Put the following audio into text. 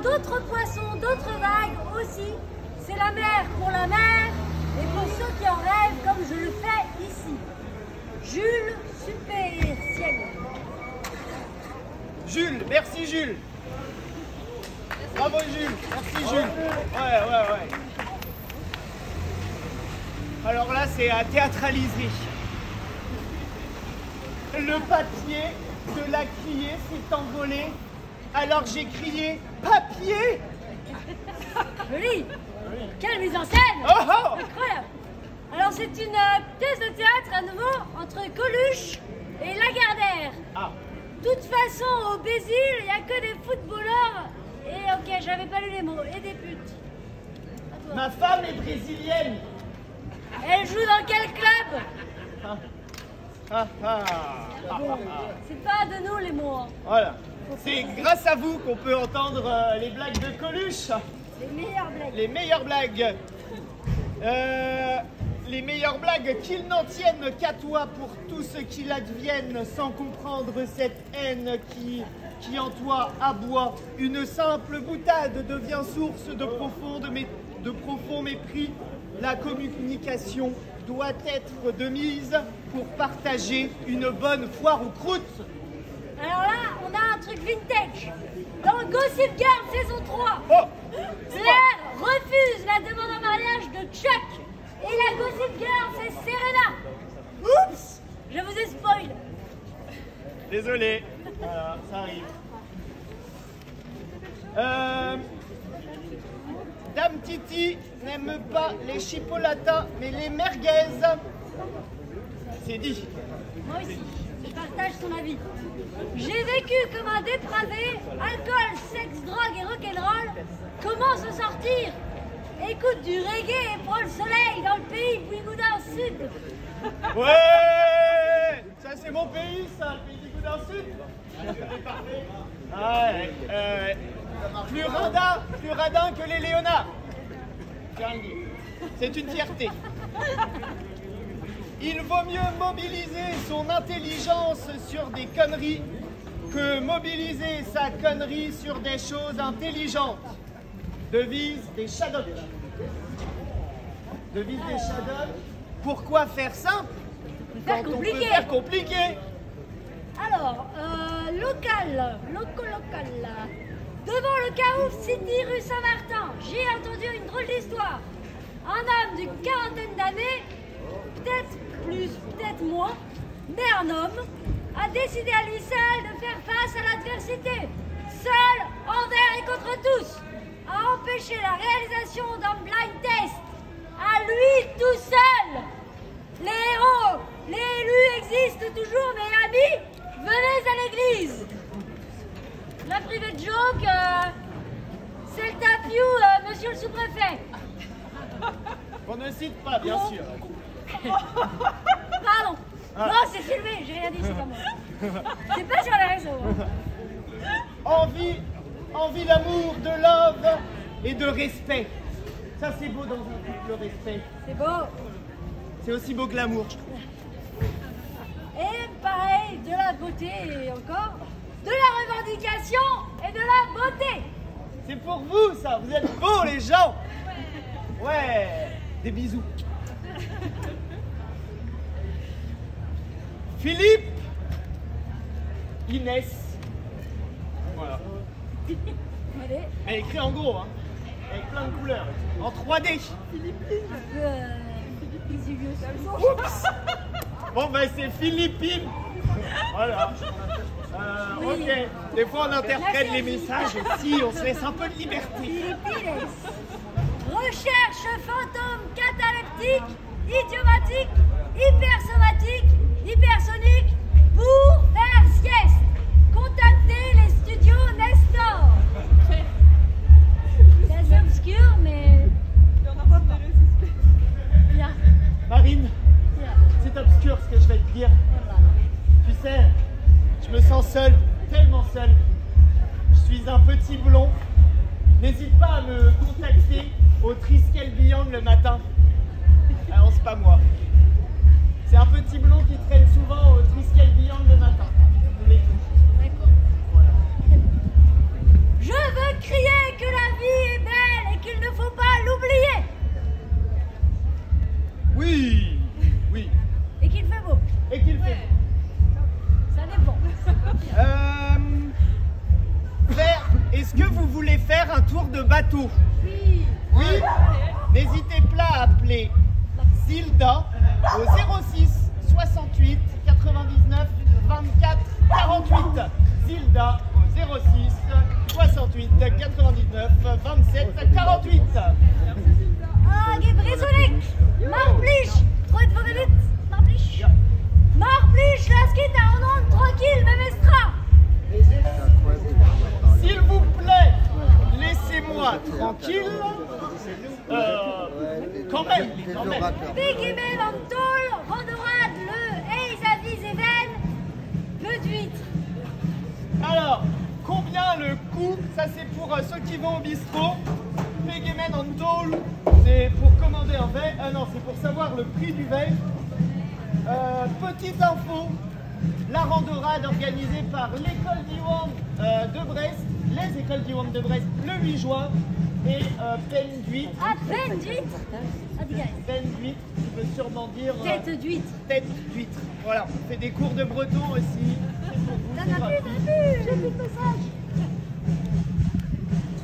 d'autres poissons, d'autres vagues aussi. C'est la mer pour la mer et pour ceux qui en rêvent comme je le fais ici. Jules Super-Ciel. Jules, merci Jules. Bravo Jules, merci Jules. Ouais. Alors là, c'est à théâtraliser. Le papier de la criée s'est envolé, alors j'ai crié « Papier !» Joli. Quelle mise en scène. Incroyable. Alors c'est une pièce de théâtre à nouveau entre Coluche et Lagardère. De toute façon, au Bézil, il n'y a que des footballeurs et, ok, j'avais pas lu les mots, et des putes. Ma femme est brésilienne. Elle joue dans quel club? Bon, c'est pas de nous les mots. Hein. Voilà. C'est grâce à vous qu'on peut entendre les blagues de Coluche. Les meilleures blagues. Les meilleures blagues. Les meilleures blagues qu'ils n'en tiennent qu'à toi pour tout ce qu'il advienne, sans comprendre cette haine qui en toi aboie. Une simple boutade devient source de profond mépris. La communication doit être de mise pour partager une bonne foire aux croûtes. Alors là, on a un truc vintage. Dans Gossip Girl saison 3, Blair refuse la demande en mariage de Chuck. Et la Gossip Girl, c'est Serena. Oups, je vous ai spoil. Désolé. Voilà, ça arrive. Dame Titi n'aime pas les chipolatas, mais les merguez. C'est dit. Moi aussi, je partage son avis. J'ai vécu comme un dépravé, alcool, sexe, drogue et rock'n'roll. Comment se sortir? Écoute du reggae et prends le soleil dans le pays Bouigoudin Sud. Ouais, ça c'est mon pays, ça, le pays du Bouigoudin Sud. Plus radin que les Léonards. C'est une fierté. Il vaut mieux mobiliser son intelligence sur des conneries que mobiliser sa connerie sur des choses intelligentes. Devise des Shadocks. Devise des Shadocks. Pourquoi faire simple quand on peut faire compliqué? Alors, local. Devant le Caouf City rue Saint-Martin, j'ai entendu une drôle d'histoire. Un homme d'une quarantaine d'années, peut-être plus, peut-être moins, mais un homme, a décidé à lui seul de faire face à l'adversité. Seul, envers et contre tous, a empêché la réalisation d'un blind test. À lui tout seul. Les héros, les élus existent toujours, mes amis, venez à l'église. La private joke, c'est le tapiou, monsieur le sous-préfet. On ne cite pas, bien sûr. Pardon. Non, c'est filmé, j'ai rien dit, c'est pas moi. C'est pas sur les réseaux. Envie d'amour, de love et de respect. Ça, c'est beau dans un couple, le respect. C'est beau. C'est aussi beau que l'amour, je trouve. Et pareil, de la beauté et encore, de la revendication et de la beauté. C'est pour vous, ça. Vous êtes beaux, les gens. Ouais. Des bisous. Philippe. Inès. Voilà. Allez. Mais écrit en gros, hein. Avec plein de couleurs. En 3D. Oups. Bon, ben c'est Philippine. Voilà. Ok. Des fois, on interprète les messages aussi. On se laisse un peu de liberté. Philippines. Recherche fantôme cataleptique, idiomatique, hypersomatique, hypersonique pour faire sieste. Contactez les studios Nestor. C'est assez obscur, mais... Bien. Marine, c'est obscur ce que je vais te dire. Tu sais, je me sens seul, tellement seul. Je suis un petit blond. N'hésite pas à me contacter au Triskel Beyond le matin. Alors c'est pas moi. C'est un petit blond qui traîne souvent au Triskel Beyond le matin. Je veux crier que Oui, oui. Et qu'il fait beau. Et qu'il fait. Ça dépend. Est-ce que vous voulez faire un tour de bateau? Oui. Oui. N'hésitez pas à appeler Zilda au 06 68 99 24 48. Zilda au 06 68 99 27 48. Ah, Gebrisulik. Marplich. Treut verwendet. Marplich. Marplich, lass Kinder en onde tranquille, Memestra. S'il vous plaît, laissez-moi tranquille. Quand même. Pigimel en tôle, Randorade, le Eisavis Even, peu d'huîtres. Alors, combien le coût? Ça c'est pour ceux qui vont au bistrot. Pegemen on Tall, c'est pour commander un verre. Non, c'est pour savoir le prix du verre. Petite info, la randorade organisée par l'école d'Iwan de Brest, les écoles d'Iwan de Brest, le 8 juin. Et peine d'huître. Ah, peine d'huître. Ah, dis peine d'huître, tu veux sûrement dire. Tête d'huître. Tête d'huître. Voilà, on fait des cours de breton aussi. T'en as plus, j'ai plus de message.